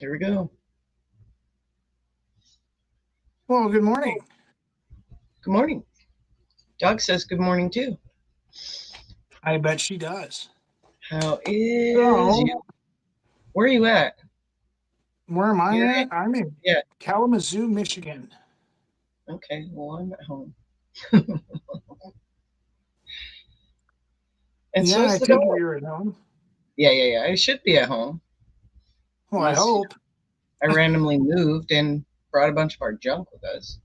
Here we go. Well, good morning. Good morning. Dog says good morning too. I bet she does. How is So, you? Where are you at? where am I You're at? in? I'm in Yeah. Kalamazoo, Michigan. Okay. Well, I'm at home. And Yeah, so's I the take dog. it you're at home. Yeah. I should be at home. Well, I Unless hope. I randomly moved and brought a bunch of our junk with us.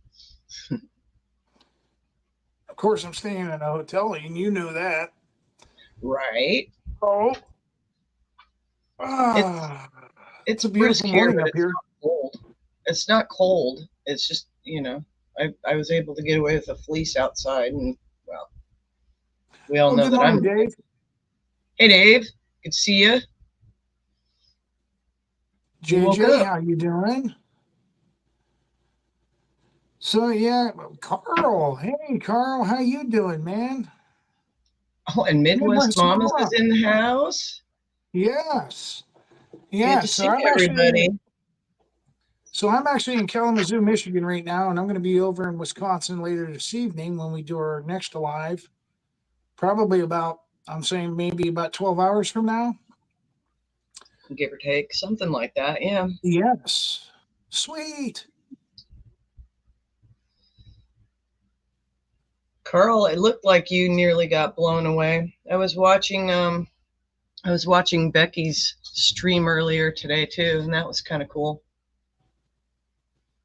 Of course, I'm staying in a hotel, and you know that. Right. Oh, It's ah, it's it's a beautiful brisk here, morning but up it's here. not cold. It's not cold. It's just I was able to get away with a fleece outside, and well, we all Well, know good that morning, I'm. Dave. Hey, Dave. Good to see you. You woke JJ, up. how you doing? So yeah, Carl. Hey, Carl, how you doing, man? Oh, and Midwest Midwest Mamas is Mama. in the house. Yes. Good Yeah. to So see I'm actually everybody. So I'm actually in Kalamazoo, Michigan right now, and I'm going to be over in Wisconsin later this evening when we do our next live. Probably about, I'm saying maybe about 12 hours from now. Give or take, something like that. Yeah. Yes. Sweet. Carl, it looked like you nearly got blown away. I was watching Becky's stream earlier today too, and that was kind of cool.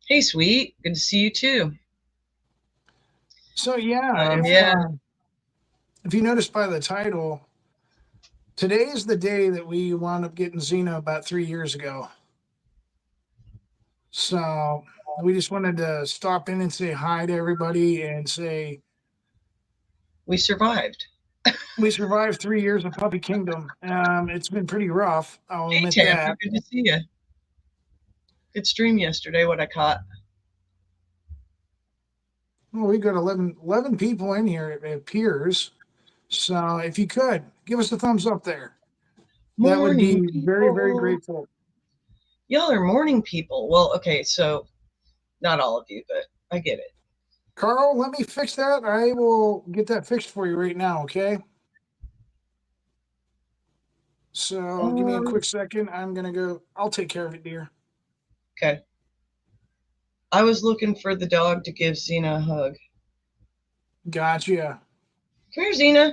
Hey, sweet. Good to see you too. So yeah, Yeah, if you notice by the title, today is the day that we wound up getting Xena about 3 years ago. So we just wanted to stop in and say hi to everybody and say we survived. we survived 3 years of Puppy Kingdom. It's been pretty rough. I'll Hey, admit Taffy. that. Good to see you. Good stream yesterday, what I caught. Well, we got 11 people in here, it appears. So if you could give us a thumbs up there, that would Morning, be very, very people. grateful. Y'all are morning people. Well, okay, so not all of you, but I get it. Carl, let me fix that. I will get that fixed for you right now, okay? So give me a Um, quick second. I'm going to go. I'll take care of it, dear. okay. I was looking for the dog to give Xena a hug. Gotcha. Come here, Xena.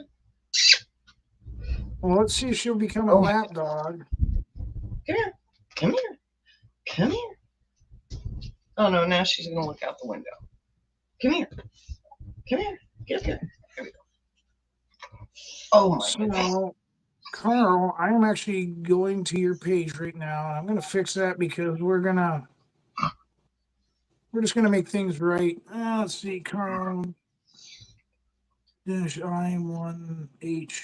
Well, let's see if she'll become a Oh, lap dog. come here. Come here. Come here. Oh no, now she's gonna look out the window. Come here. Come here. Get here. Here we go. Oh my goodness. So, Carl, I am actually going to your page right now. I'm going to fix that because we're just gonna make things right. Let's see, Carl dash I1H.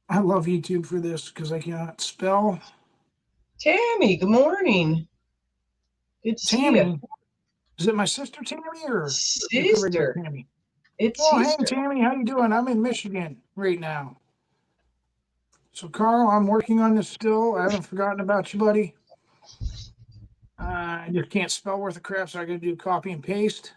I love YouTube for this because I cannot spell. Tammy, good morning. Good to see you. Tammy. Is it my sister Tammy or just a regular Sister. Tammy? It's Oh, hey sister. Tammy, how you doing? I'm in Michigan right now. So Carl, I'm working on this still. I haven't forgotten about you, buddy. I just can't spell worth of crap, so I got to do copy and paste.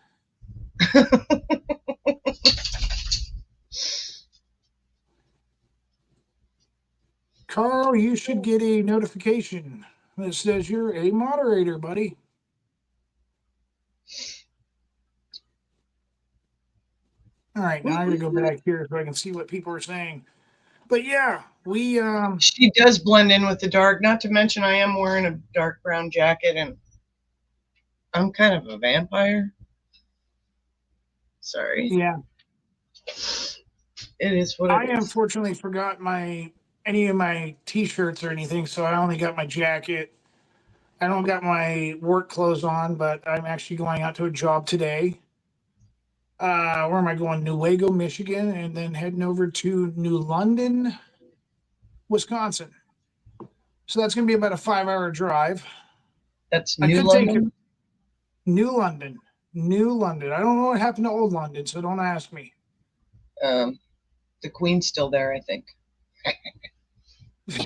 Carl, you should get a notification that says you're a moderator, buddy. All right, now I got to go back here so I can see what people are saying. But yeah, we She does blend in with the dark, not to mention I am wearing a dark brown jacket and I'm kind of a vampire. Sorry. yeah, It is what it I is. unfortunately forgot my any of my t-shirts or anything, so I only got my jacket. I don't got my work clothes on, but I'm actually going out to a job today. Where am I going? Newaygo, Michigan, and then heading over to New London, Wisconsin. So that's going to be about a 5 hour drive. That's I New could take it. London. New London. New London. I don't know what happened to Old London, so don't ask me. Um, the Queen's still there, I think.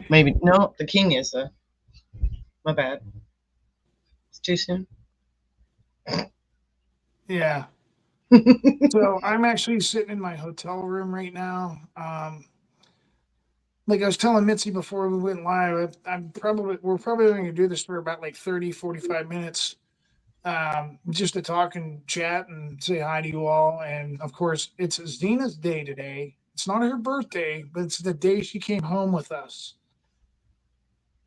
Maybe no. The king is the. My bad. It's too soon. Yeah. So I'm actually sitting in my hotel room right now. Like I was telling Mitzi before we went live, we're probably going to do this for about like 30, 45 minutes, just to talk and chat and say hi to you all. And of course, it's Xena's day today. It's not her birthday, but it's the day she came home with us.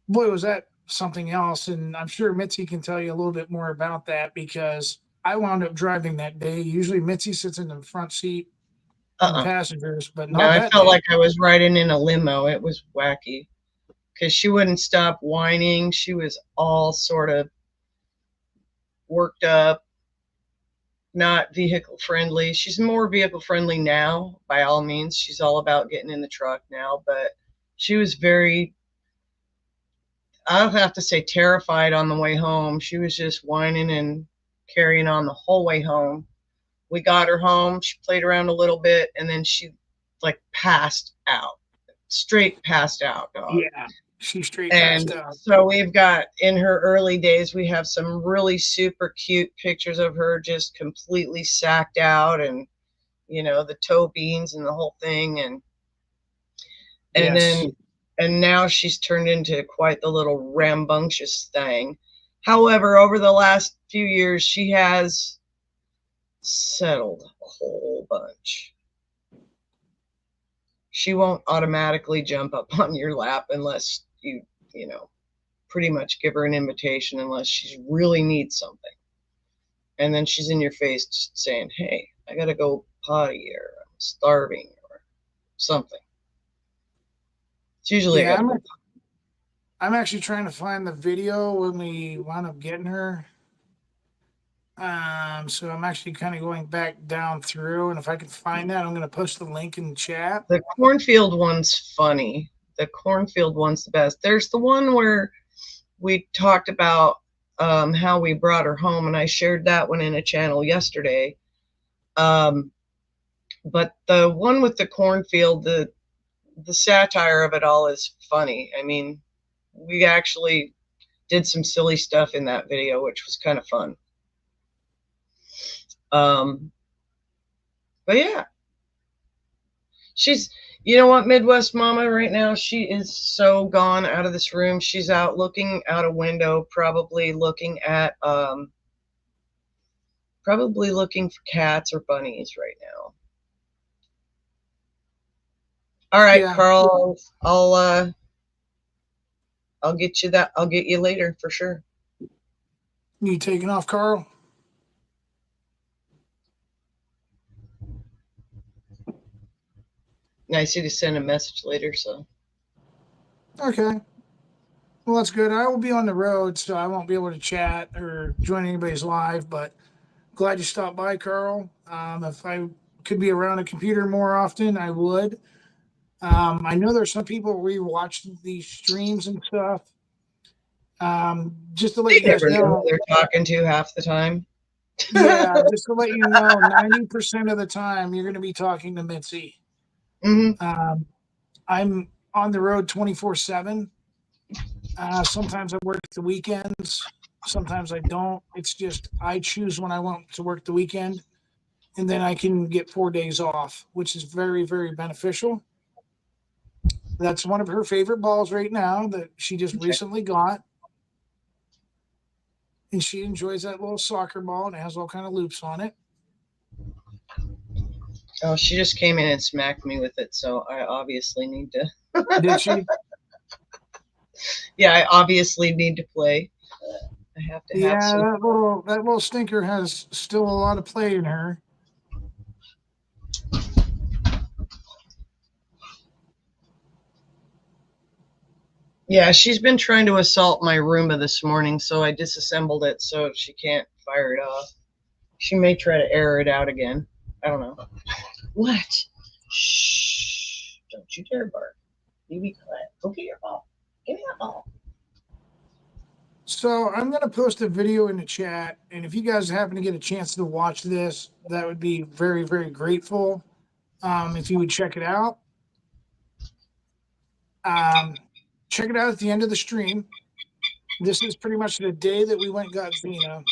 Boy, was that something else. And I'm sure Mitzi can tell you a little bit more about that because I wound up driving that day. Usually Mitzi sits in the front seat in the Uh-uh. passengers, but No, not I that felt day. like I was riding in a limo. It was wacky because she wouldn't stop whining. She was all sort of worked up, not vehicle friendly. She's more vehicle friendly now, by all means. She's all about getting in the truck now, but she was very, I'll have to say, terrified on the way home. She was just whining and carrying on the whole way home. We got her home. She played around a little bit, and then she like passed out, straight passed out, dog. Yeah, she straight passed And out. so we've got in her early days, we have some really super cute pictures of her just completely sacked out and, the toe beans and the whole thing. And Yes. then, and now she's turned into quite the little rambunctious thing. However, over the last few years, she has settled a whole bunch. She won't automatically jump up on your lap unless you know, pretty much give her an invitation unless she really needs something. And then she's in your face saying, hey, I gotta go potty or I'm starving or something. It's usually I Yeah, gotta go. I'm actually trying to find the video when we wound up getting her. So I'm actually kind of going back down through, and if I can find that, I'm going to post the link in the chat. The cornfield one's funny. The cornfield one's the best. There's the one where we talked about how we brought her home, and I shared that one in a channel yesterday. But the one with the cornfield, the satire of it all is funny. I mean, we actually did some silly stuff in that video, which was kind of fun. Um, but yeah, she's, you know what, Midwest Mama right now, she is so gone out of this room. She's out looking out a window, probably looking for cats or bunnies right now. All right, Yeah, Carl, I'll get you that. I'll get you later for sure. you taking off, Carl? Nice to send a message later, so. Okay. Well, that's good. I will be on the road, so I won't be able to chat or join anybody's live, but glad you stopped by, Carl. If I could be around a computer more often, I would. I know there's some people rewatch these streams and stuff. Just to let They you guys never know who know, they're talking to half the time. yeah, just to let you know, 90% of the time you're going to be talking to Mitzi. Hmm. Um, I'm on the road 24/7. Sometimes I work the weekends. Sometimes I don't. It's just I choose when I want to work the weekend, and then I can get 4 days off, which is very, very beneficial. That's one of her favorite balls right now that she just Okay. recently got, and she enjoys that little soccer ball, and it has all kind of loops on it. Oh, she just came in and smacked me with it, so I obviously need to. Did she? Yeah, I obviously need to play. I have to have Yeah, some. that little stinker has still a lot of play in her. Yeah, she's been trying to assault my Roomba this morning, so I disassembled it so she can't fire it off. She may try to air it out again. I don't know. What? Shh! Don't you dare bark. You be quiet. Go get your ball. Give me that ball. So I'm going to post a video in the chat, and if you guys happen to get a chance to watch this, that would be very, very grateful. If you would check it out. Um, check it out at the end of the stream. This is pretty much the day that we went and got Xena.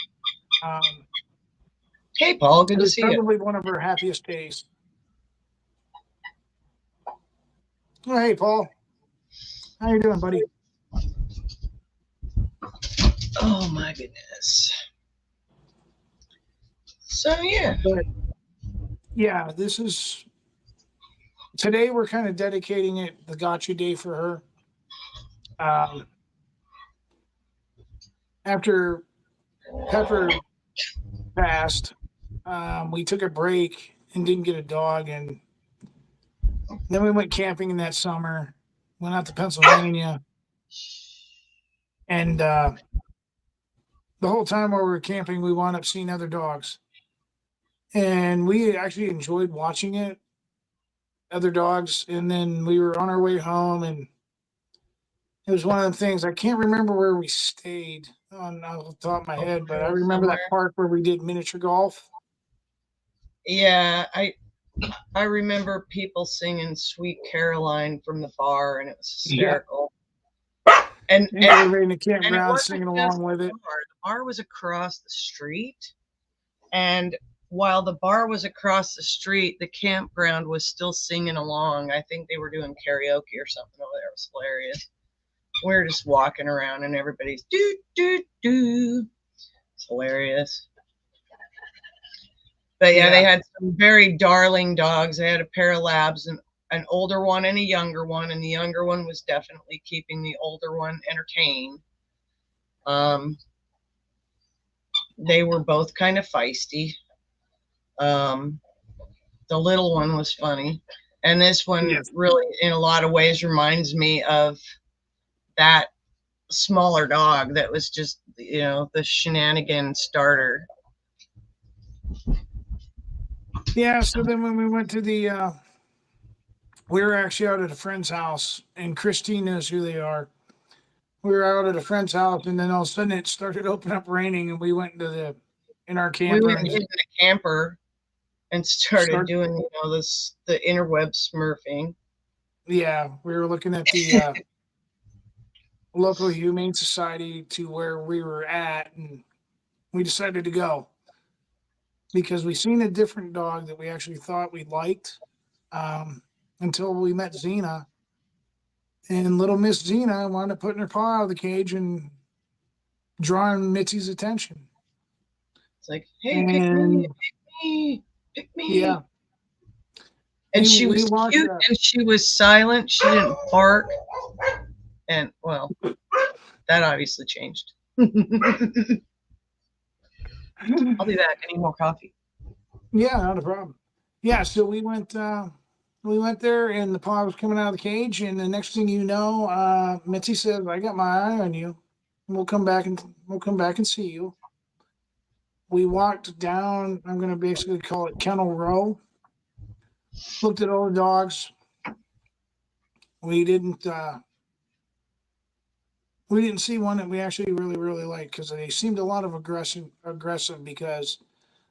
Hey, Paul, good It to was see you. probably one of her happiest days. Oh, hey, Paul. How you doing, buddy? Oh, my goodness. So, yeah. But, yeah, this is... Today we're kind of dedicating it the Gotcha Day for her. After Pepper passed, we took a break and didn't get a dog, and then we went camping in that summer. Went out to Pennsylvania, and the whole time while we were camping, we wound up seeing other dogs, and we actually enjoyed watching it. Other dogs, and then we were on our way home, and it was one of the things. I can't remember where we stayed on the top of my head, but I remember Somewhere. that park where we did miniature golf. Yeah, I remember people singing "Sweet Caroline" from the bar, and it was hysterical. And everybody in the and it campground wasn't singing just along with the it. bar. The bar was across the street, and while the bar was across the street, the campground was still singing along. I think they were doing karaoke or something over there. It was hilarious. We were just walking around, and everybody's do do do. It's hilarious. But yeah, they had some very darling dogs. They had a pair of labs, and an older one and a younger one, and the younger one was definitely keeping the older one entertained. They were both kind of feisty. The little one was funny, and this one really, in a lot of ways, reminds me of that smaller dog that was just, the shenanigan starter. Yeah, so then when we went to the we were actually out at a friend's house, and Christine knows who they are. We were out at a friend's house, and then all of a sudden it started opening up raining, and we went in our camper. We went into the camper and started doing, the interweb smurfing. Yeah, we were looking at the local humane society to where we were at, and we decided to go because we seen a different dog that we actually thought we liked until we met Xena. And little Miss Xena wound up putting her paw out of the cage and drawing Mitzi's attention. It's like, hey, pick me. Yeah. And she was cute, and she was silent. She didn't bark. And, well, that obviously changed. I'll be back. I need more coffee. Yeah, not a problem. Yeah, so we went there, and the paw was coming out of the cage, and the next thing you know, Mitzi said, "I got my eye on you. We'll come back and see you." We walked down. I'm going to basically call it Kennel Row. Looked at all the dogs. We didn't see one that we actually really liked because they seemed a lot of aggressive because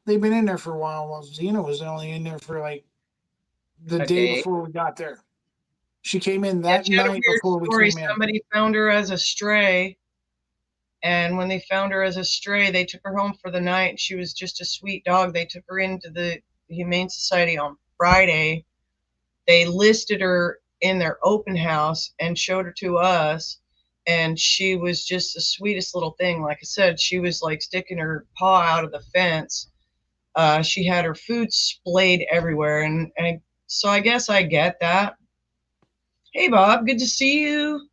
they've been in there for a while. While Xena was only in there for like the day before we got there. She came in that night before we came in. Somebody found her as a stray, and when they found her as a stray, they took her home for the night. She was just a sweet dog. They took her into the Humane Society on Friday. They listed her in their open house and showed her to us, and she was just the sweetest little thing. Like I said, she was like sticking her paw out of the fence. She had her food splayed everywhere, and so I guess I get that. Hey, Bob, good to see you.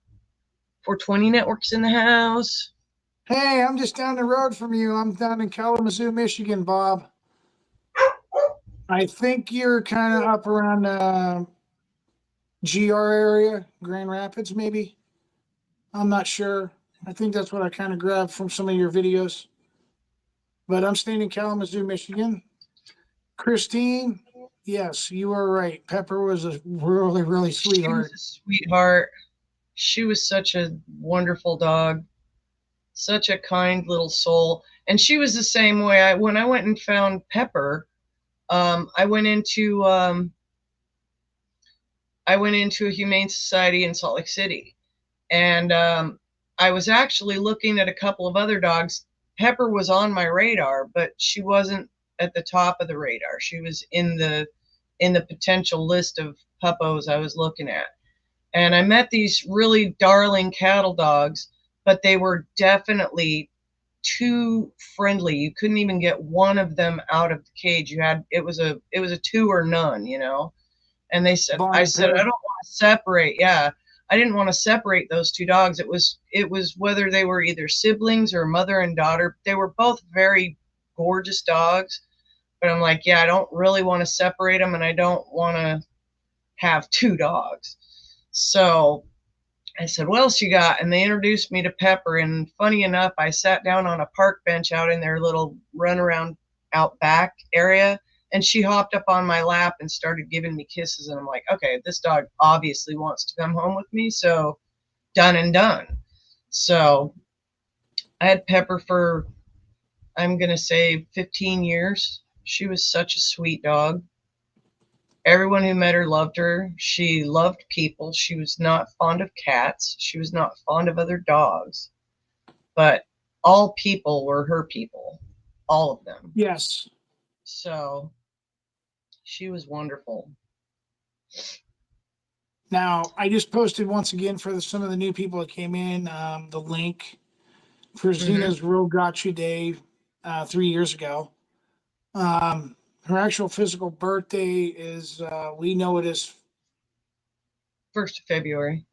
420 Network's in the house. Hey, I'm just down the road from you. I'm down in Kalamazoo, Michigan, Bob. I think you're kind of up around GR area, Grand Rapids, maybe. I'm not sure. I think that's what I kind of grabbed from some of your videos. But I'm staying in Kalamazoo, Michigan. Christine, yes, you are right. Pepper was a really sweetheart. She was a sweetheart. She was such a wonderful dog. Such a kind little soul. And she was the same way. When I went and found Pepper, I went into a humane society in Salt Lake City, And I was actually looking at a couple of other dogs. Pepper was on my radar, but she wasn't at the top of the radar. She was in the potential list of puppos I was looking at. And I met these really darling cattle dogs, but they were definitely too friendly. You couldn't even get one of them out of the cage. It was a two or none, you know. And I Bonded said I pair. don't want to separate. Yeah, I didn't want to separate those two dogs. It was whether they were either siblings or mother and daughter. They were both very gorgeous dogs, but I'm like, yeah, I don't really want to separate them, and I don't want to have two dogs. So I said, what else you got? And they introduced me to Pepper. And funny enough, I sat down on a park bench out in their little runaround out back area. And she hopped up on my lap and started giving me kisses. And I'm like, okay, this dog obviously wants to come home with me. So done and done. So I had Pepper for, I'm going to say 15 years. She was such a sweet dog. Everyone who met her loved her. She loved people. She was not fond of cats. She was not fond of other dogs. But all people were her people, all of them. Yes. So she was wonderful. Now, I just posted once again for some of the new people that came in the link for Mm-hmm. Xena's Real Gotcha Day 3 years ago. Her actual physical birthday is, we know it is, 1st of February.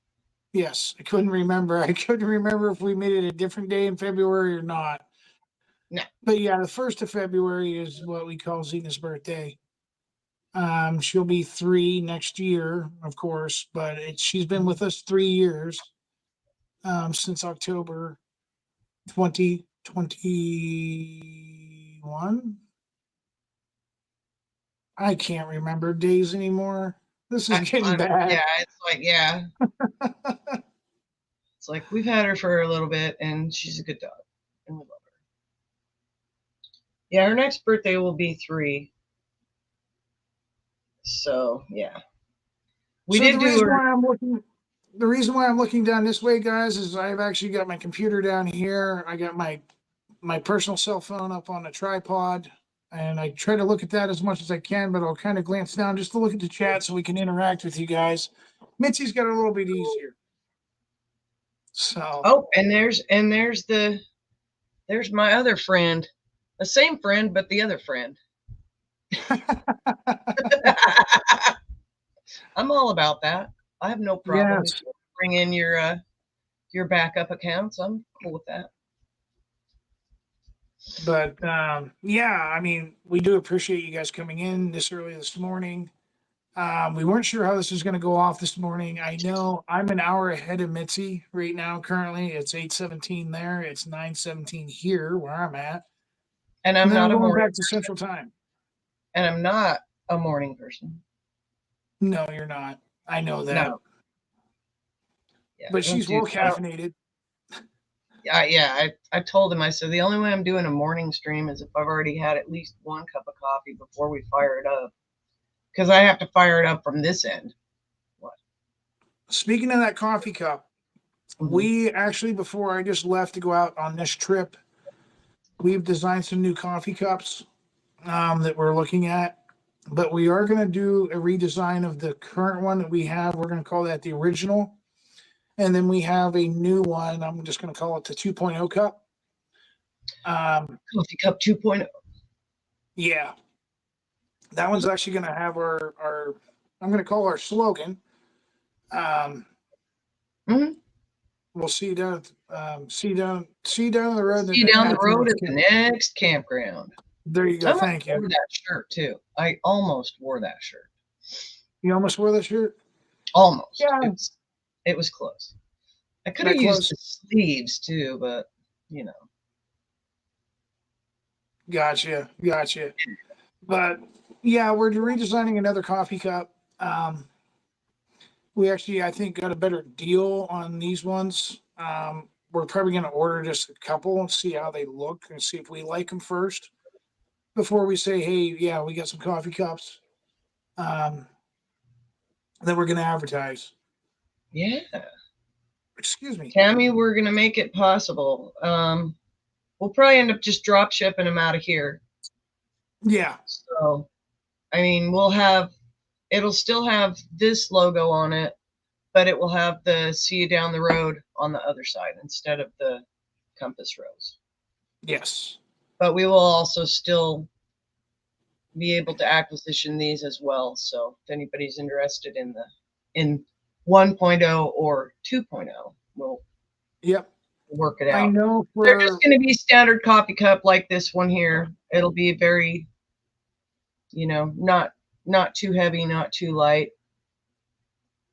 yes, I couldn't remember. I couldn't remember if we made it a different day in February or not. No. But yeah, the 1st of February is what we call Xena's birthday. She'll be 3 next year, of course, but she's been with us 3 years, since October 2021. I can't remember days anymore. This is getting bad. Yeah, it's like, yeah. It's like we've had her for a little bit and she's a good dog. And we love her. Yeah, her next birthday will be 3. So yeah. We So did do her. the reason why I'm looking down this way, guys, is I've actually got my computer down here. I got my personal cell phone up on a tripod, and I try to look at that as much as I can, but I'll kind of glance down just to look at the chat so we can interact with you guys. Mitzi's got it a little bit easier. So Oh, and there's my other friend. The same friend, but the other friend. I'm all about that. I have no problem if yes. you bring in your backup accounts. I'm cool with that. But yeah, I mean, we do appreciate you guys coming in this early this morning. We weren't sure how this was going to go off this morning. I know I'm an hour ahead of Mitzi right now. Currently, it's 8:17 there. It's 9:17 here where I'm at, And and I'm then I'm not a going morning back to Central Time. and I'm not a morning person. No, you're not. I know that, No. Yeah, but I don't she's do well I don't caffeinated. I told him, I said the only way I'm doing a morning stream is if I've already had at least one cup of coffee before we fire it up. Because I have to fire it up from this end. What? Speaking of that coffee cup, Mm-hmm. we actually, before I just left to go out on this trip, we've designed some new coffee cups that we're looking at. But we are going to do a redesign of the current one that we have. We're going to call that the original. And then we have a new one. I'm just going to call it the 2.0 cup. Coffee cup 2.0. Yeah. That one's actually going to have our I'm going to call our slogan. Mm-hmm. We'll see down, see down the road. See you down the road at the next campground. There you I go. almost Thank you. wore that shirt too. I almost wore that shirt. You almost wore that shirt? Almost. Yeah. It was close. I could have used the sleeves too, but you know. Gotcha. But yeah, we're redesigning another coffee cup. We actually, I think, got a better deal on these ones. We're probably going to order just a couple and see how they look and see if we like them first before we say, hey, yeah, we got some coffee cups that we're going to advertise. Yeah. Excuse me. Tammy, we're gonna make it possible. We'll probably end up just drop shipping them out of here. Yeah. So, I mean, it'll still have this logo on it, but it will have the see you down the road on the other side instead of the compass rose. Yes. But we will also still be able to acquisition these as well. So if anybody's interested in 1.0 or 2.0, we'll work it I out. know They're just going to be standard coffee cup like this one here. It'll be very, not too heavy, not too light.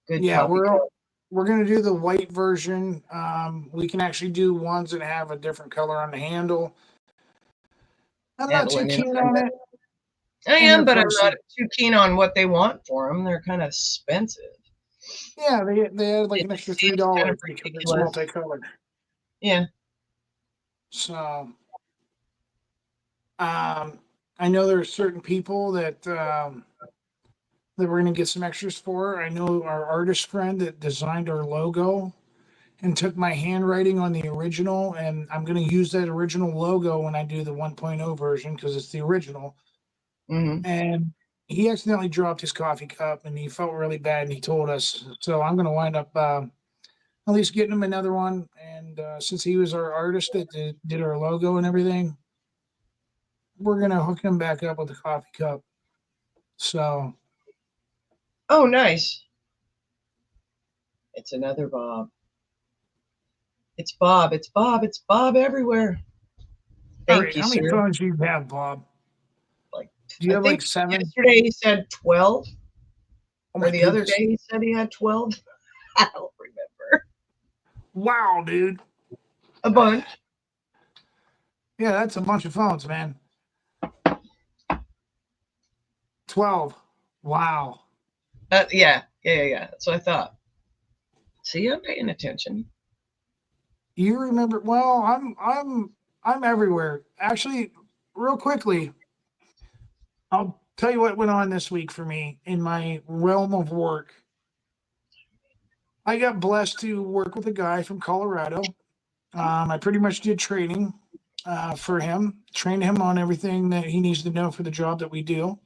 Good coffee cup. We're gonna do the white version. We can actually do ones that have a different color on the handle. I'm not too keen on it. I am, but I'm not too keen on what they want for them. They're kind of expensive. Yeah, they had like an extra $3 because it's multicolored. Yeah. So, I know there are certain people that we're gonna get some extras for. I know our artist friend that designed our logo and took my handwriting on the original, and I'm going to use that original logo when I do the 1.0 version because it's the original. Mm-hmm. And he accidentally dropped his coffee cup, and he felt really bad, and he told us. So I'm going to wind up at least getting him another one. And since he was our artist that did our logo and everything, we're going to hook him back up with a coffee cup. So. Oh, nice. It's another Bob. It's Bob. It's Bob. It's Bob everywhere. Thank you, how many phones do you have, Bob? Do you have like 7? Yesterday he said 12. Or the other day he said he had 12. I don't remember. Wow, dude. A bunch. Yeah, that's a bunch of phones, man. 12. Wow. Yeah. That's what I thought. See, I'm paying attention. You remember? Well, I'm everywhere. Actually, real quickly, I'll tell you what went on this week for me in my realm of work. I got blessed to work with a guy from Colorado. I pretty much did training for him, trained him on everything that he needs to know for the job that we do.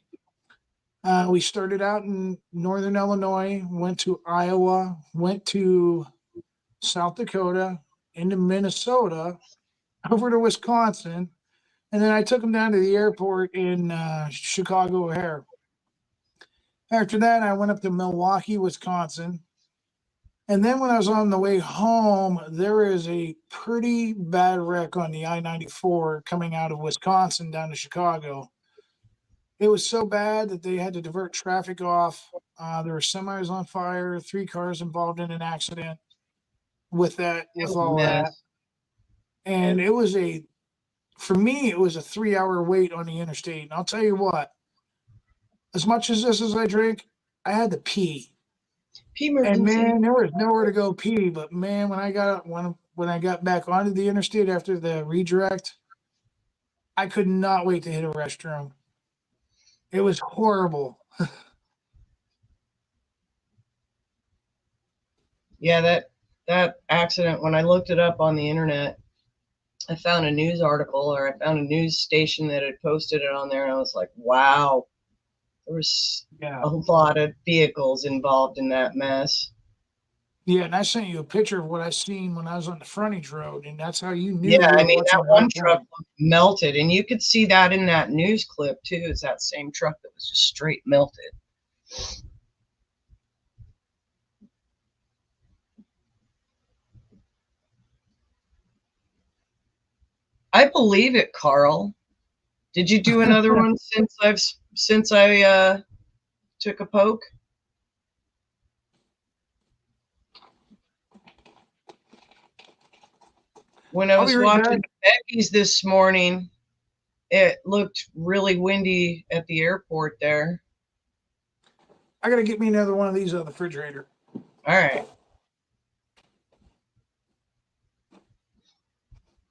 We started out in northern Illinois, went to Iowa, went to South Dakota, into Minnesota, over to Wisconsin, and then I took him down to the airport in Chicago O'Hare. After that, I went up to Milwaukee, Wisconsin. And then when I was on the way home, there is a pretty bad wreck on the I-94 coming out of Wisconsin down to Chicago. It was so bad that they had to divert traffic off. There were semis on fire, 3 cars involved in an accident with all that. And it was for me, it was a 3-hour wait on the interstate. And I'll tell you what, as much as I drink, I had to pee. And man, there was nowhere to go pee. But man, when I got back onto the interstate after the redirect, I could not wait to hit a restroom. It was horrible. Yeah, that accident, when I looked it up on the internet, I found a news article, or I found a news station that had posted it on there, and I was like, wow, there was a lot of vehicles involved in that mess. Yeah, and I sent you a picture of what I seen when I was on the frontage road, and that's how you knew. Yeah, I mean, that one truck melted, and you could see that in that news clip, too, is that same truck that was just straight melted. I believe it, Carl. Did you do another one since I took a poke? When I was watching Becky's this morning, it looked really windy at the airport there. I gotta get me another one of these on the refrigerator. All right.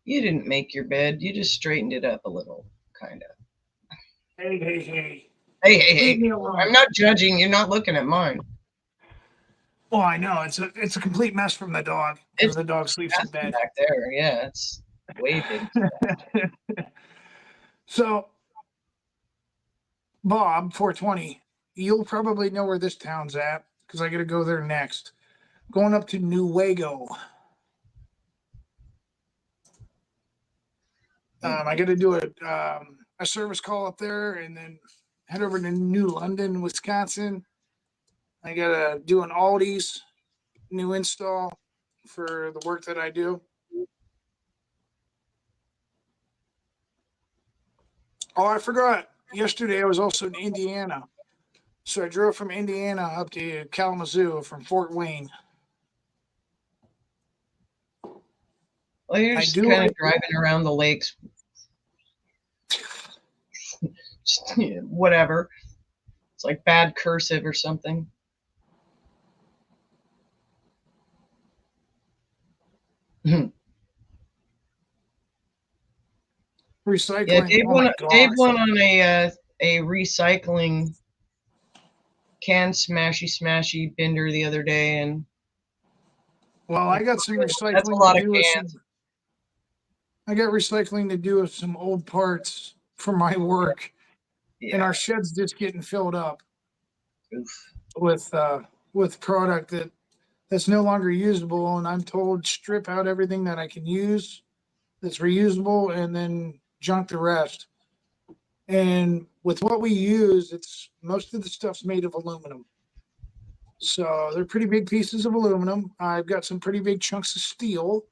You didn't make your bed. You just straightened it up a little, kind of. Hey. Hey. I'm not judging. You're not looking at mine. Well, I know it's a complete mess from the dog because It's the dog sleeps in massive bed. back there. Yeah, it's way big. So, Bob, 420, you'll probably know where this town's at because I got to go there next. Going up to Nuevo. I got to do a service call up there and then head over to New London, Wisconsin. I got to do an Aldi's new install for the work that I do. Oh, I forgot. Yesterday I was also in Indiana. So I drove from Indiana up to Kalamazoo from Fort Wayne. Well, you're I just do kind like of driving around the lakes, just, whatever. It's like bad cursive or something. Yeah, recycling. Dave Oh my Dave gosh. went on a recycling can smashy bender the other day, and Well, I got some that's a recycling to lot of do with cans. some. I got recycling to do with some old parts for my work, and Yeah. our shed's just getting filled up Oof. with product that's no longer usable. And I'm told strip out everything that I can use that's reusable, and then junk the rest. And with what we use, it's most of the stuff's made of aluminum. So they're pretty big pieces of aluminum. I've got some pretty big chunks of steel.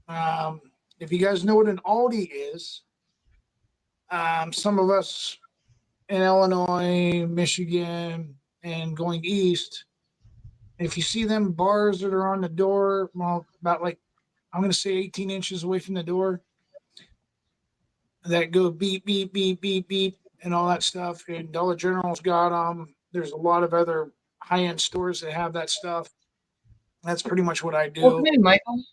Um, if you guys know what an Aldi is, some of us in Illinois, Michigan, and going east, if you see them bars that are on the door, well, about like, I'm going to say 18 inches away from the door, that go beep, beep, beep, beep, beep, and all that stuff. And Dollar General's got them. There's a lot of other high end stores that have that stuff. That's pretty much what I Well, come do. in, Michael.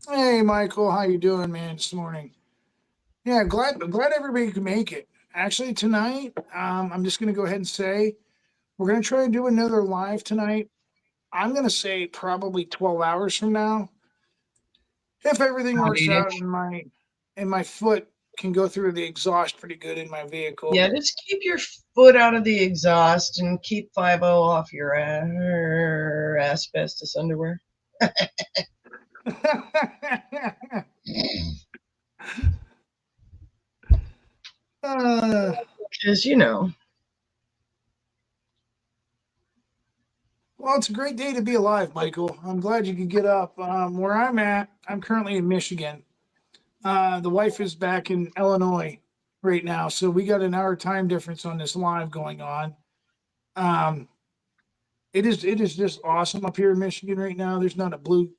Hey, Michael, how you doing, man, this morning? Yeah, glad everybody could make it. Actually, tonight, I'm just gonna go ahead and say we're gonna try and do another live tonight. I'm gonna say probably 12 hours from now, if everything About works out 8-ish. and my foot can go through the exhaust pretty good in my vehicle. Yeah, just keep your foot out of the exhaust and keep 50 off your asbestos underwear. uh, Because, you know, well, it's a great day to be alive, Michael. I'm glad you could get up. Where I'm at, I'm currently in Michigan. The wife is back in Illinois right now, so we got an hour time difference on this live going on. Um, it is just awesome up here in Michigan right now. There's not a blue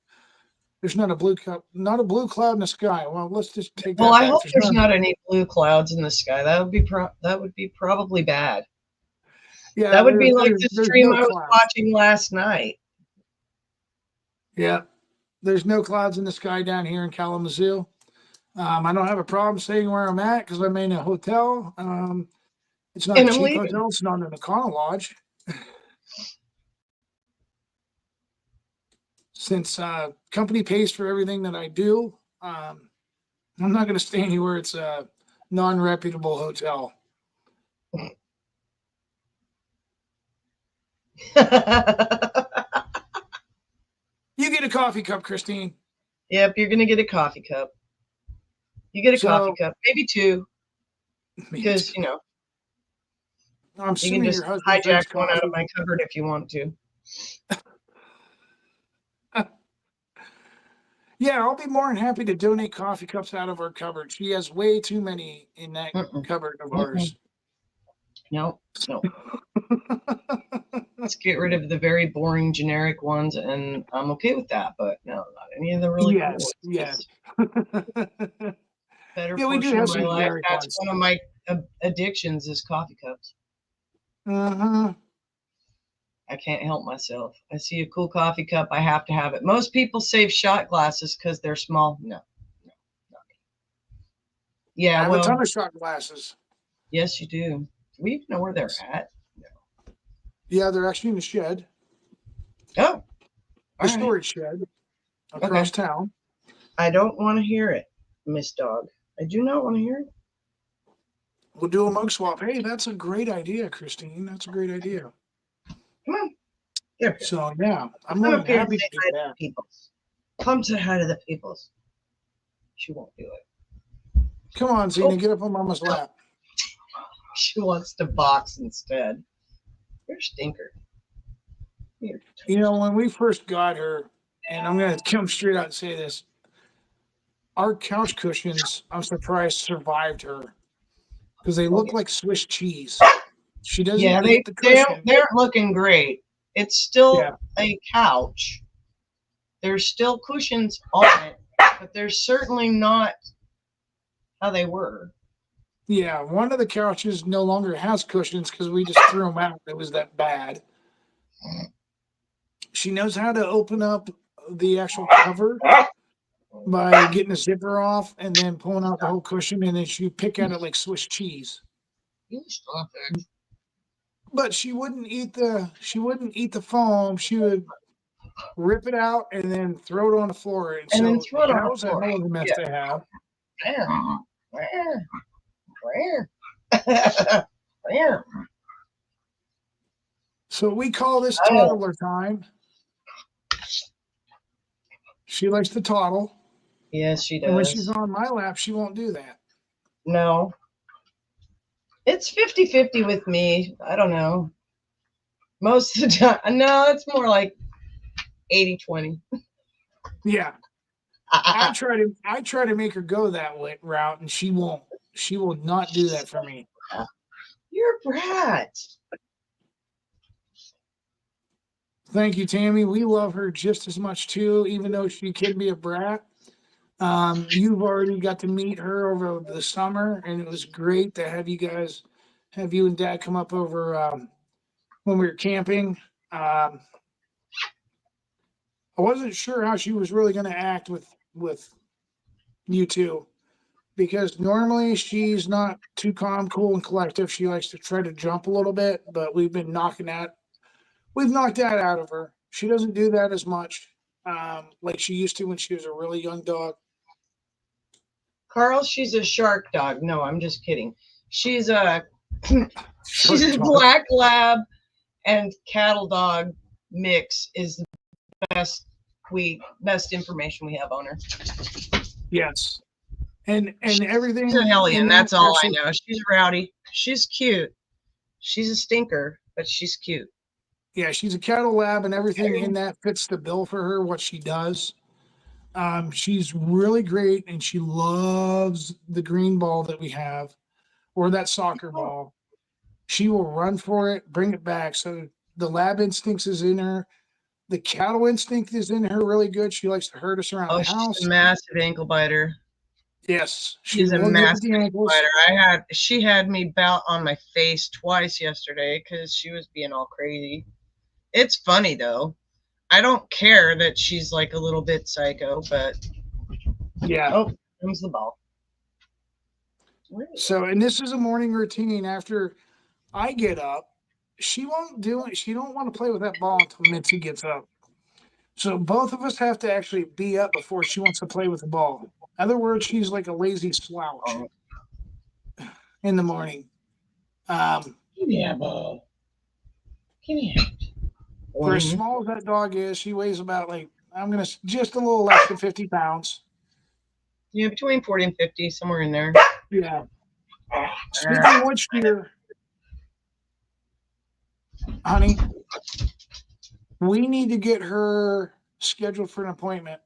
cup, not a blue cloud in the sky. Well, let's just take well, that I back. hope there's not any blue clouds in the sky. That would be probably bad. Yeah, That would be like the there's stream no I was clouds. watching last night. Yeah, there's no clouds in the sky down here in Kalamazoo. I don't have a problem staying where I'm at because I'm in a hotel. It's not a And I'm cheap leaving. hotel. It's not an Econo Lodge. Since company pays for everything that I do, I'm not going to stay anywhere. It's a non-reputable hotel. You get a coffee cup, Christine. Yep, you're gonna get a coffee cup. You get a coffee So cup, maybe two, maybe because you know I'm you can assuming your just husband hijack drinks one out of coffee. my cupboard if you want to. Yeah, I'll be more than happy to donate coffee cups out of our cupboard. She has way too many in that Mm-mm, cupboard of mm-mm. ours. No, no. Let's get rid of the very boring generic ones, and I'm okay with that. But no, not any of the really cool Yes, ones. yes. Better Yeah, we do portion of have my some life. generic That's ones. one of my addictions is coffee cups. Uh-huh. I can't help myself. I see a cool coffee cup, I have to have it. Most people save shot glasses because they're small. No, no, not me. I Yeah, have a ton well, of shot glasses. yes, you do. Do we even know where they're at? Yeah, they're actually in the shed, Oh, all the right. storage shed Okay. across town. I don't want to hear it, Miss Dog. I do not want to hear it. We'll do a mug swap. Hey, that's a great idea, Christine. That's a great idea. Come on, get up here. So yeah, I'm Come more up than here and happy say to do hi to that. the peoples. Come say hi to the peoples. She won't do it. Come on, Oh, Xena, get up on Mama's lap. she wants to box instead. You're a stinker. You're You know, when we first got her, and I'm gonna come straight out and say this, our couch cushions, I'm surprised, survived her because they look like Swiss cheese. She doesn't yeah, eat the they cushion. they aren't looking great. It's Yeah, still a couch. There's still cushions on it, but they're certainly not how they were. yeah. One of the couches no longer has cushions because we just threw them out. It was that bad. She knows how to open up the actual cover by getting the zipper off and then pulling out the whole cushion, and then she pick at it like Swiss cheese. You stop it. But she wouldn't eat the foam. She would rip it out and then throw it on the floor. And And then so throw it on that the was a floor. hell of a mess Yeah. to have. Where? Where? So we call this Oh, toddler time. She likes to toddle. yes, she And when she's does. on my lap, she won't do that. No. It's 50-50 with me. I don't know. Most of the time. No, it's more like 80-20. Yeah. I try to make her go that route, and she won't. She will not do that for me. You're a brat. Thank you, Tammy. We love her just as much too, even though she can be a brat. You've already got to meet her over the summer, and it was great to have you and Dad come up over when we were camping. Um, I wasn't sure how she was really going to act with you two because normally she's not too calm, cool, and collective. She likes to try to jump a little bit, but we've knocked that out of her. She doesn't do that as much like she used to when she was a really young dog. Carl, she's a shark dog. No, I'm just kidding. She's a Shark she's a dog. black lab and cattle dog mix is the best information we have on her. Yes. And everything She's a hellion. in that That's all I absolute, know. She's rowdy. She's cute. She's a stinker, but she's cute. yeah, she's a cattle lab, and everything in that fits the bill for her, what she does. She's really great, and she loves the green ball that we have or that soccer ball. She will run for it, bring it back. So the lab instincts is in her. The cattle instinct is in her really good. She likes to herd us around Oh, the she's house. a massive ankle biter. Yes, she She's a will get with massive the ankle ankles. biter. She had me bout on my face twice yesterday because she was being all crazy. It's funny though. I don't care that she's like a little bit psycho, but Yeah. oh, comes the ball. So, and this is a morning routine. After I get up, she won't do it. She don't want to play with that ball until Mitzi gets up. So both of us have to actually be up before she wants to play with the ball. In other words, she's like a lazy slouch Oh, in the morning. give me a ball. Give me it. For as small as that dog is, she weighs about just a little less than 50 pounds. Yeah, between 40 and 50, somewhere in there. Yeah. Speaking of which, dear, honey, we need to get her scheduled for an appointment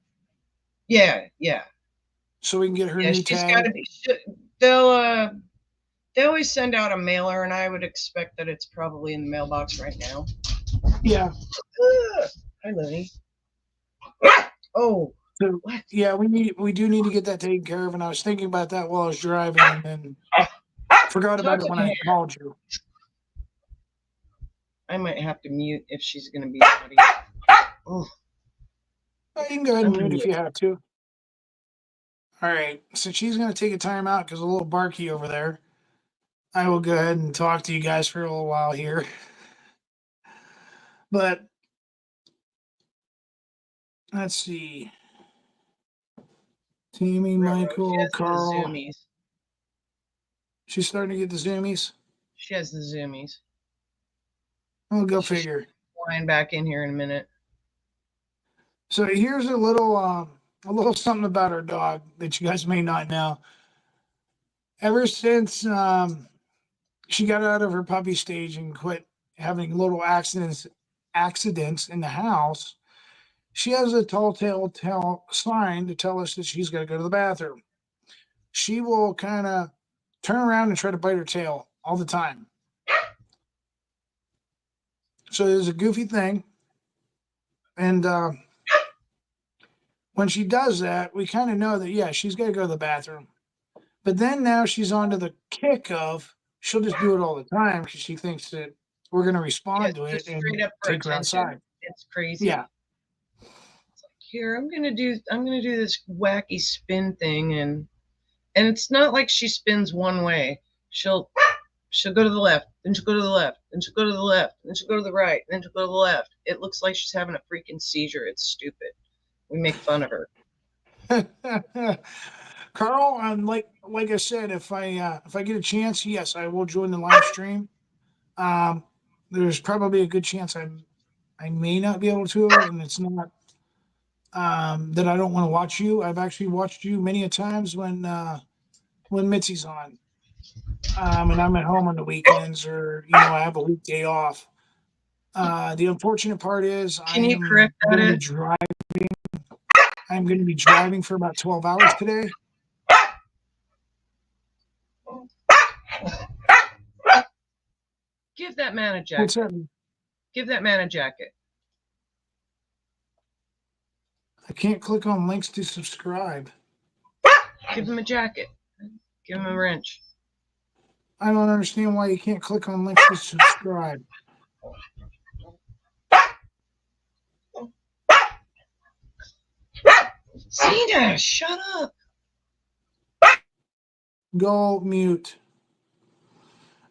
Yeah. so we can get her Yeah, new she's tag. got to be. They always send out a mailer, and I would expect that it's probably in the mailbox right now. Yeah. Hi, Looney. Oh, So what? yeah, we do need to get that taken care of. And I was thinking about that while I was driving, and then forgot about it when I called you. I might have to mute if she's going to be naughty. Oh, You can go ahead and mute if you have to. All right. Since she's going to take a time out because a little barky over there, I will go ahead and talk to you guys for a little while here. But let's see. Tammy, She Michael, has the Carl. zoomies. She's starting to get the zoomies. She has the zoomies. Oh, go figure. Flying back in here in a minute. So here's a little something about our dog that you guys may not know. Ever since she got out of her puppy stage and quit having little accidents in the house, she has a tell sign to tell us that she's got to go to the bathroom. She will kind of turn around and try to bite her tail all the time. So it's a goofy thing. And when she does that, we kind of know that, yeah, she's got to go to the bathroom. But then now she's on to the kick of she'll just do it all the time because she thinks that we're going to respond to it Just and straight up for take her attention. outside. It's crazy. Yeah. It's like, here, I'm gonna do this wacky spin thing, and it's not like she spins one way. She'll go to the left, then she'll go to the left, then she'll go to the left, then she'll go to the right, then she'll go to the left. It looks like she's having a freaking seizure. It's stupid. We make fun of her. Carl, like I said, if I get a chance, yes, I will join the live stream. There's probably a good chance I may not be able to, and it's not that I don't want to watch you. I've actually watched you many a times when Mitzi's on, and I'm at home on the weekends, or I have a weekday off. The unfortunate part is Can you correct that? I'm going to be driving for about 12 hours today. Give that man a jacket. What's that? Give that man a jacket. I can't click on links to subscribe. Give him a jacket. Give him a wrench. I don't understand why you can't click on links to subscribe. Xena, shut up. Go mute.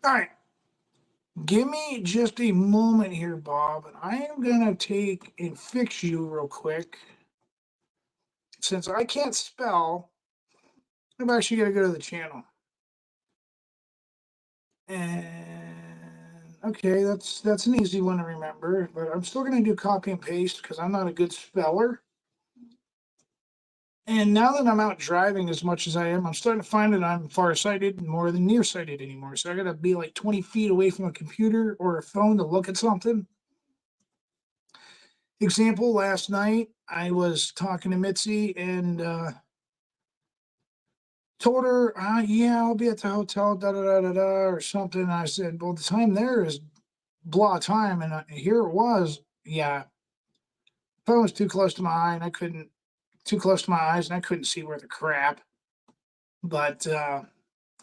All right. Give me just a moment here, Bob, and I am going to take and fix you real quick. Since I can't spell, I'm actually going to go to the channel. And okay, that's an easy one to remember, but I'm still going to do copy and paste because I'm not a good speller. And now that I'm out driving as much as I am, I'm starting to find that I'm farsighted more than nearsighted anymore. So I got to be like 20 feet away from a computer or a phone to look at something. Example, last night I was talking to Mitzi and told her, yeah, I'll be at the hotel, or something. And I said, well, the time there is blah time. And here it was. Yeah. Phone was too close to my eye and too close to my eyes and I couldn't see worth a crap. But I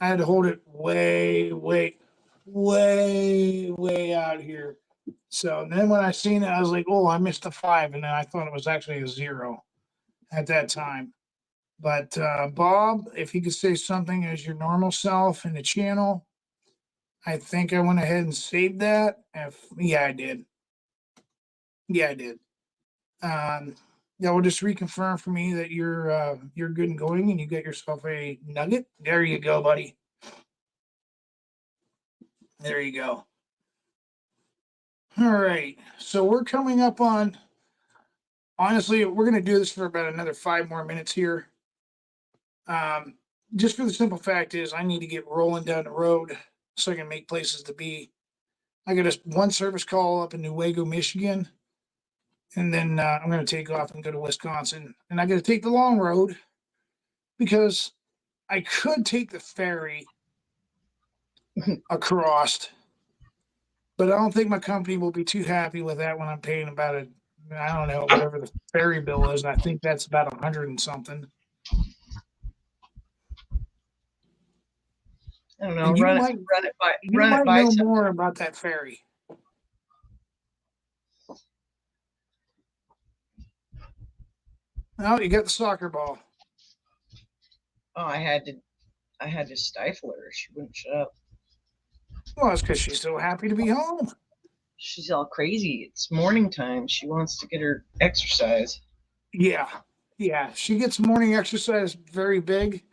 had to hold it way out here. So then when I seen it, I was like, oh, I missed a 5. And then I thought it was actually a 0 at that time. But Bob, if you could say something as your normal self in the channel, I think I went ahead and saved that. Yeah, I did. That will just reconfirm for me that you're good and going, and you get yourself a nugget. There you go, buddy. There you go. All right, so we're coming up on. Honestly, we're going to do this for about another 5 more minutes here. Just for the simple fact is, I need to get rolling down the road so I can make places to be. I got one service call up in Newaygo, Michigan. And then I'm going to take off and go to Wisconsin. And I got to take the long road because I could take the ferry across, but I don't think my company will be too happy with that when I'm paying about I don't know, whatever the ferry bill is. And I think that's about 100 and something. I don't know. Run it by. You might know more about that ferry. Oh, you got the soccer ball. Oh, I had to stifle her. She wouldn't shut up. Well, it's because she's so happy to be home. She's all crazy. It's morning time. She wants to get her exercise. Yeah. Yeah. She gets morning exercise very big.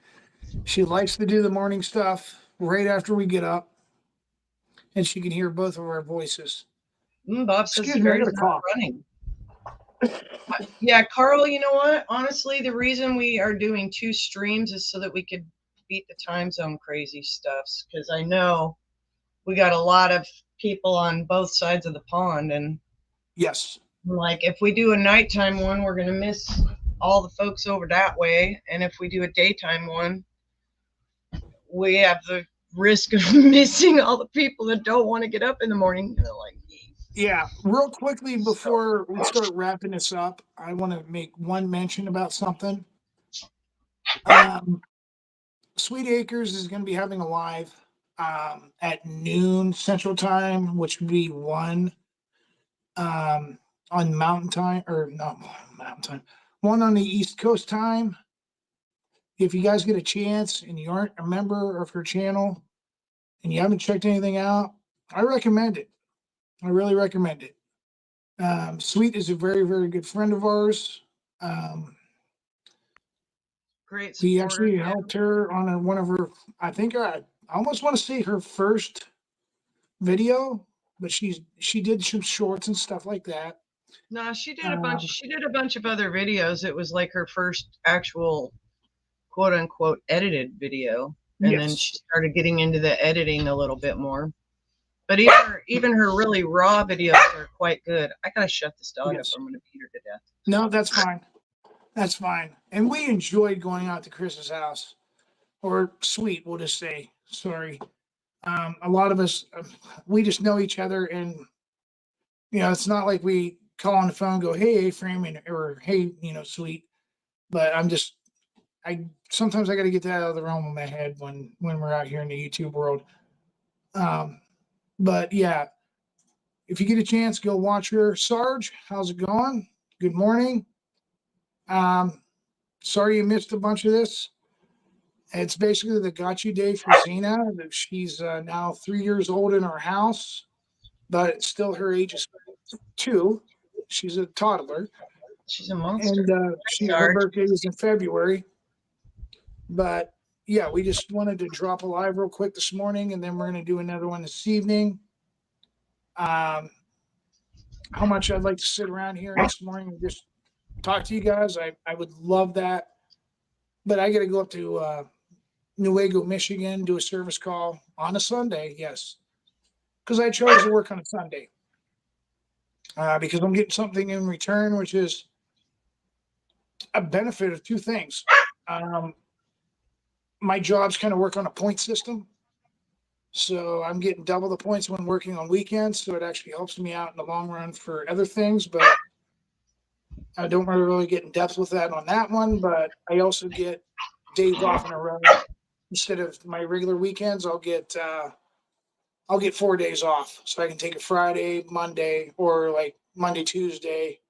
She likes to do the morning stuff right after we get up, and she can hear both of our voices. Bob says Excuse me, I got Fairy's a not cough. running. Yeah, Carl, you know what? Honestly, the reason we are doing 2 streams is so that we could beat the time zone crazy stuffs. Because I know we got a lot of people on both sides of the pond. And Yes. like, if we do a nighttime one, we're going to miss all the folks over that way. And if we do a daytime one, we have the risk of missing all the people that don't want to get up in the morning. You know, like me. Yeah. Real quickly So, before we start wrapping this up, I want to make one mention about something. Sweet Acres is going to be having a live at noon Central Time, which would be 1 on Mountain Time, or not Mountain Time, 1 on the East Coast time. If you guys get a chance and you aren't a member of her channel and you haven't checked anything out, I recommend it. I really recommend it. Sweet is a very, very good friend of ours. great We supporter. actually Yeah. helped her on one of her, I think I almost want to say her first video, but she did some shorts and stuff like that. No, she did a bunch of other videos. It was like her first actual quote unquote edited video. And then she started getting into the editing a little bit more. But even her really raw videos are quite good. I gotta shut this dog up. I'm gonna beat her to death. No, that's fine. That's fine. And we enjoyed going out to Chris's house, or Sweet, we'll just say. Sorry. A lot of us, we just know each other, and it's not like we call on the phone, and go, "Hey, A-Frame," or "Hey, Sweet." But sometimes I got to get that out of the realm of my head when we're out here in the YouTube world. But yeah, if you get a chance, go watch her. Sarge, how's it going? Good morning. Sorry you missed a bunch of this. It's basically the gotcha day for Xena. She's now 3 years old in our house, but still her age is 2. She's a toddler. She's a monster. And her birthday is in February. But yeah, we just wanted to drop a live real quick this morning, and then we're going to do another one this evening. How much I'd like to sit around here this morning and just talk to you guys. I would love that. But I got to go up to Newaygo, Michigan, do a service call on a Sunday. Yes. Because I chose to work on a Sunday. Because I'm getting something in return, which is a benefit of 2 things. My job's kind of work on a point system. So I'm getting double the points when working on weekends. So it actually helps me out in the long run for other things. But I don't really get in depth with that on that one. But I also get days off in a row. Instead of my regular weekends, I'll get 4 days off. So I can take a Friday, Monday, or like Monday, Tuesday.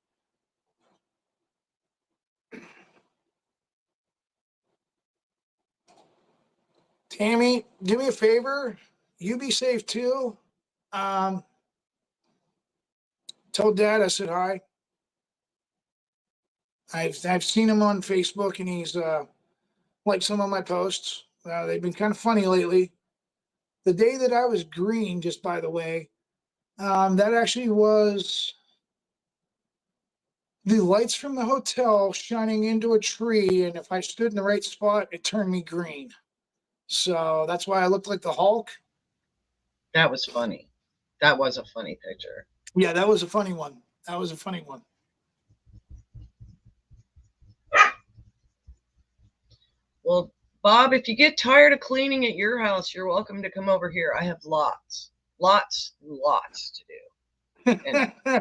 Tammy, do me a favor. You be safe too. Tell Dad I said hi. I've seen him on Facebook, and he's liked some of my posts. They've been kind of funny lately. The day that I was green, just by the way, that actually was the lights from the hotel shining into a tree, and if I stood in the right spot, it turned me green. So that's why I looked like the Hulk. That was funny. That was a funny picture. Yeah, that was a funny one. That was a funny one. Well, Bob, if you get tired of cleaning at your house, you're welcome to come over here. I have lots to do. And, yeah.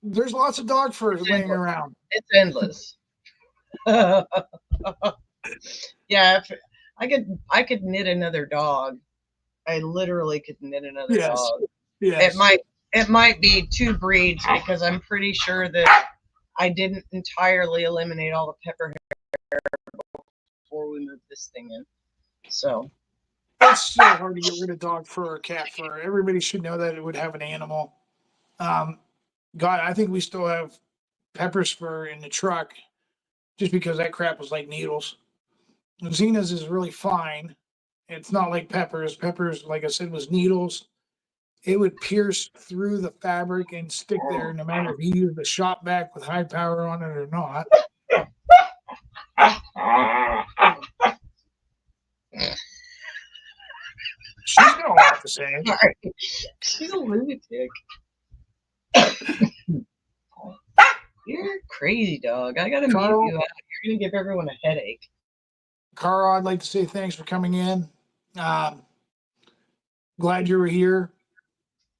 There's lots of dog fur laying around. It's endless. Yeah, if I could knit another dog. I literally could knit another dog. Yes. It might be 2 breeds, because I'm pretty sure that I didn't entirely eliminate all the pepper hair before we move this thing in. So It's so hard to get rid of dog fur or cat fur. Everybody should know that it would have an animal. God, I think we still have Pepper's fur in the truck just because that crap was like needles. Xena's is really fine. It's not like Pepper's. Pepper's, like I said, was needles. It would pierce through the fabric and stick there no matter if you use the shop vac with high power on it or not. She's got a lot to say. sorry. She's a lunatic. You're crazy, dog. I gotta mute Carl? you out. You're gonna give everyone a headache. Carl, I'd like to say thanks for coming in. Glad you were here.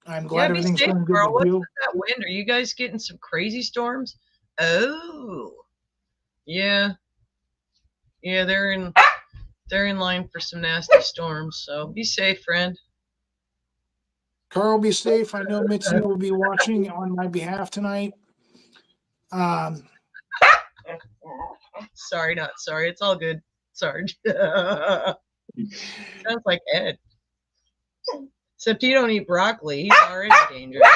I'm glad be everything's safe, going good Carl. with What's you. with that wind? Are you guys getting some crazy storms? Oh, yeah, yeah. They're in line for some nasty storms. So be safe, friend. Carl, be safe. I know Mitzi will be watching on my behalf tonight. Sorry, not sorry. It's all good, Sarge. Sounds like Ed. Except he don't eat broccoli. He's already dangerous.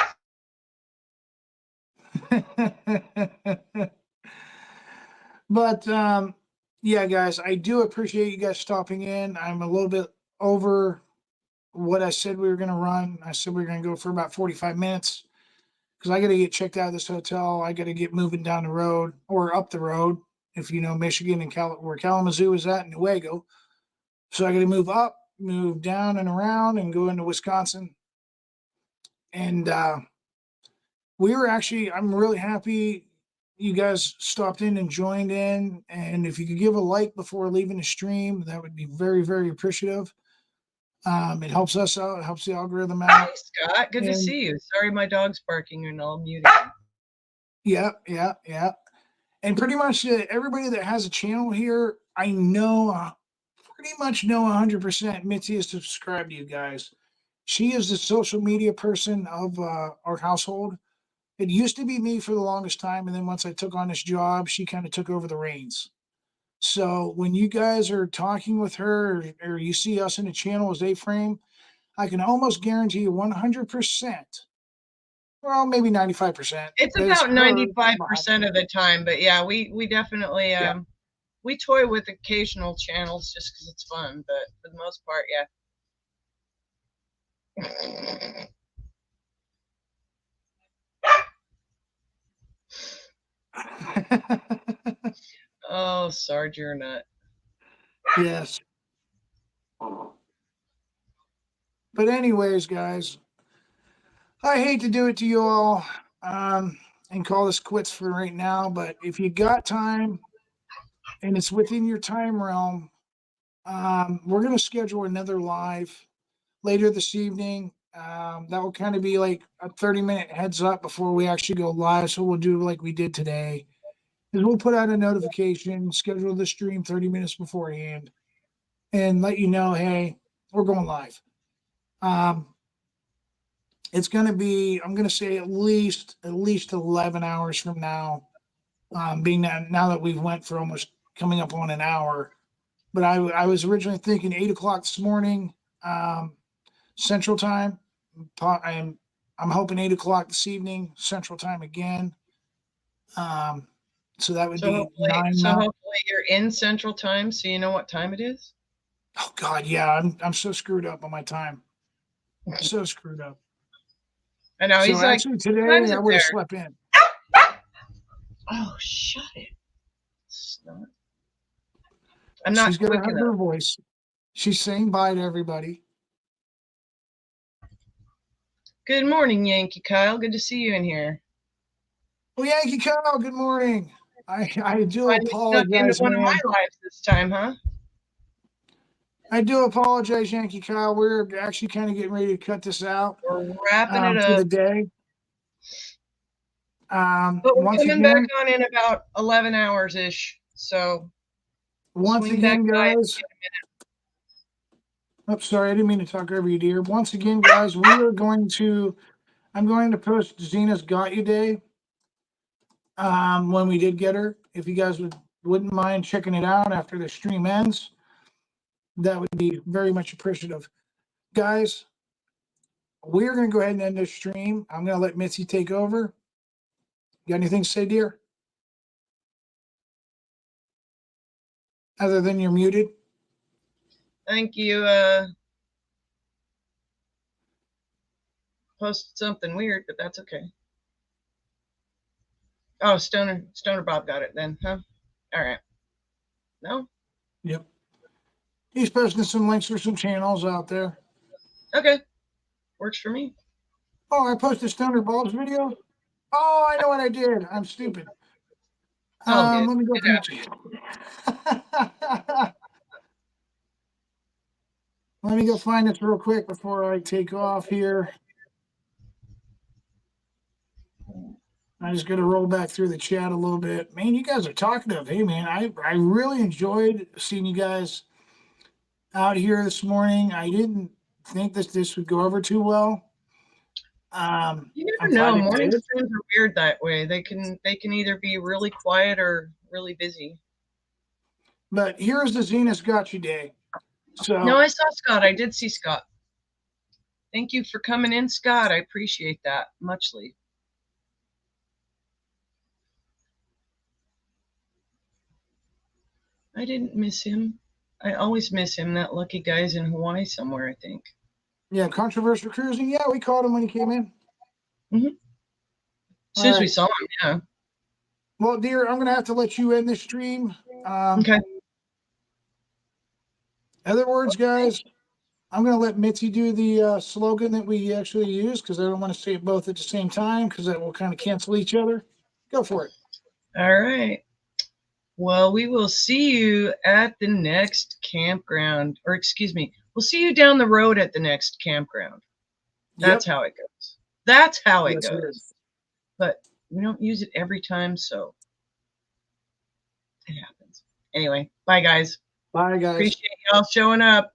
But yeah, guys, I do appreciate you guys stopping in. I'm a little bit over what I said we were going to run. I said we were going to go for about 45 minutes because I got to get checked out of this hotel. I got to get moving down the road or up the road, if you know Michigan and where Kalamazoo is at, Newaygo. So I got to move up, move down and around, and go into Wisconsin. And we were actually, I'm really happy you guys stopped in and joined in. And if you could give a like before leaving the stream, that would be very, very appreciative. It helps us out. It helps the algorithm out. Hi, Scott. Good to see you. Sorry, my dog's barking and I'll mute him. Yeah. And pretty much everybody that has a channel here, I know, pretty much know 100% Mitzi is subscribed to you guys. She is the social media person of our household. It used to be me for the longest time, and then once I took on this job, she kind of took over the reins. So when you guys are talking with her or you see us in the channel as A-Frame, I can almost guarantee you 100%, well, maybe 95%. It's about 95% of the time, but yeah, we definitely we toy with occasional channels just because it's fun, but for the most part, yeah. Oh, Sarge, you're a nut. Yes. But anyways, guys, I hate to do it to you all and call this quits for right now, but if you got time and it's within your time realm, we're going to schedule another live later this evening. That will kind of be like a 30-minute heads up before we actually go live. So we'll do like we did today. Is we'll put out a notification, schedule the stream 30 minutes beforehand, and let you know, hey, we're going live. It's going to be, I'm going to say at least 11 hours from now, being that now that we've went for almost coming up on an hour. But I was originally thinking 8 o'clock this morning, Central Time. I'm hoping 8 o'clock this evening, Central Time again. So that would be 9. So hopefully you're in Central Time, so you know what time it is. Oh God, yeah, I'm so screwed up on my time. So screwed up. I know. So he's actually like, today I would have slept in. Oh, shut it! I'm not. She's got to have her voice. She's saying bye to everybody. Good morning, Yankee Kyle. Good to see you in here. Well, Yankee Kyle, good morning. I do apologize, into one man. of my lives this time, huh? I do apologize, Yankee Kyle. We're actually kind of getting ready to cut this out. We're wrapping it up for the day. But we're coming back on in about 11 hours ish. So once again, guys. Oops, sorry, I didn't mean to talk over you, dear. Once again, guys, I'm going to post Xena's Got You Day when we did get her. If you guys would wouldn't mind checking it out after the stream ends, that would be very much appreciative. Guys, we're going to go ahead and end this stream. I'm going to let Mitzi take over. You got anything to say, dear? Other than you're muted? I think you posted something weird, but that's okay. Oh, Stoner Bob got it then, huh? All right. No? Yep. He's posting some links for some channels out there. Okay. Works for me. Oh, I posted Stoner Bob's video? Oh, I know what I did. I'm stupid. Let me go let me go find this real quick before I take off here. I just got to roll back through the chat a little bit. Man, you guys are talkative. Hey, man, I really enjoyed seeing you guys out here this morning. I didn't think this would go over too well. You never know. Morning streams are weird that way. They can either be really quiet or really busy. But here's the Xena's Got You Day. So no, I saw Scott. I did see Scott. Thank you for coming in, Scott. I appreciate that muchly. I didn't miss him. I always miss him. That lucky guy's in Hawaii somewhere, I think. Yeah, controversial cruising. Yeah, we caught him when he came in. Mm-hmm. As soon as we saw him, yeah. Well, dear, I'm going to have to let you end this stream. Okay. Other words, guys, I'm going to let Mitzi do the slogan that we actually use because I don't want to say it both at the same time because that will kind of cancel each other. Go for it. All right. Well, we will see you at the next campground. Or excuse me, we'll see you down the road at the next campground. That's how it goes. That's how it goes. But we don't use it every time, so it happens. Anyway, bye, guys. Bye, guys. Appreciate y'all showing up.